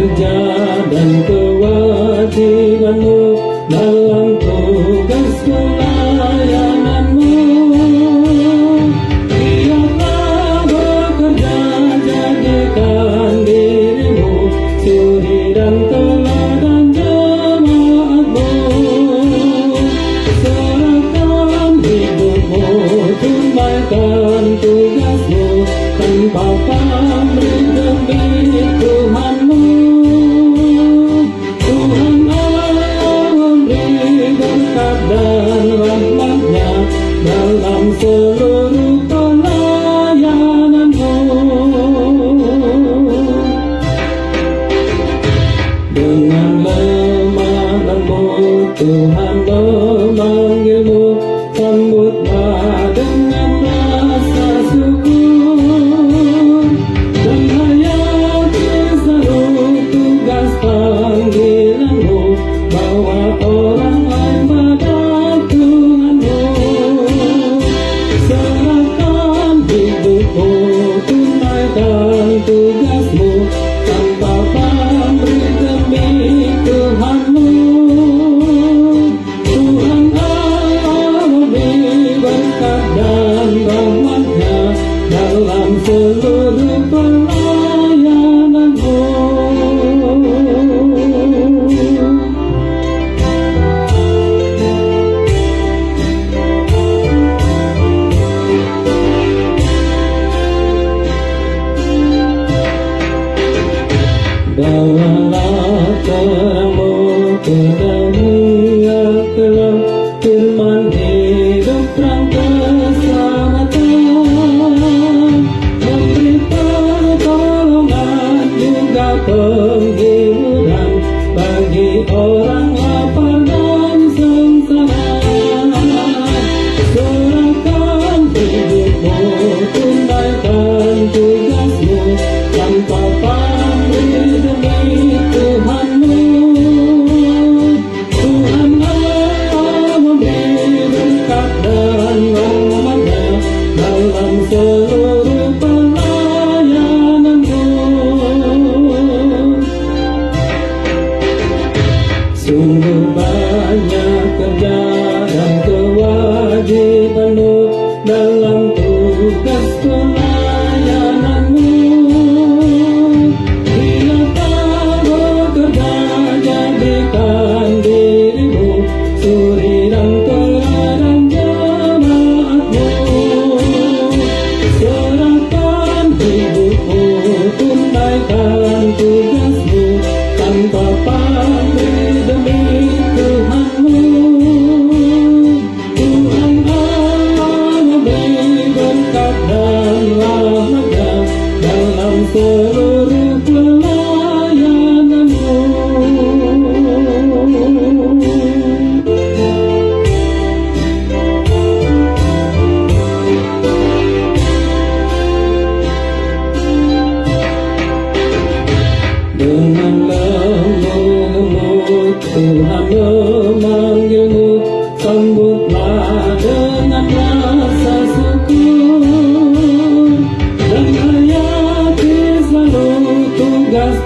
kerja dan kewajibanmu dalam tugas pelayananmu. Biarlah bekerja, jadikan dirimu suri dan teladan jemaatmu. Serahkan hidupmu, tunaikan tugasmu tanpa pamrih demi Tuhanmu. Tuhan Allah memberi berkat dan rahmat-Nya dalam seluruh pelayananmu. Dengan lemah lembut Tuhan memanggilmu, sambutlah dengan rasa syukur dan hayati seluruh tugas panggilanmu. Bawa orang lain pada Tuhanmu. Serahkan hidupmu, tunaikan tugasmu tanpa pamrih demi Tuhanmu. Tuhan Allah memberi berkat dan rahmat-Nya dalam seluruh pelayananmu. Bawalah terangmu ke dunia gelap, firman hidup terang keselamatan, memberi pertolongan juga penghiburan bagi orang lapar dan sengsara. Serahkan hidupmu, tunaikan tugasmu tanpa pamrih demi Tuhanmu. Tuhan Allah memberi berkat dan rahmat-Nya dalam seluruh pelayananmu. Sungguh banyak kerja dan kewajibanmu dalam tugas pelayananmu. Biarlah bekerja, jadikan dirimu suri dan teladan jemaatmu. Serahkan hidupmu, tunaikan tugasmu tanpa pamrih demi Tuhanmu. Tuhan Allah memberi berkat dan rahmat-Nya dalam seluruh pelayananmu. Dengan lembut Tuhan memanggilmu, sambutlah dengan rasa syukur dan hayati selalu tugas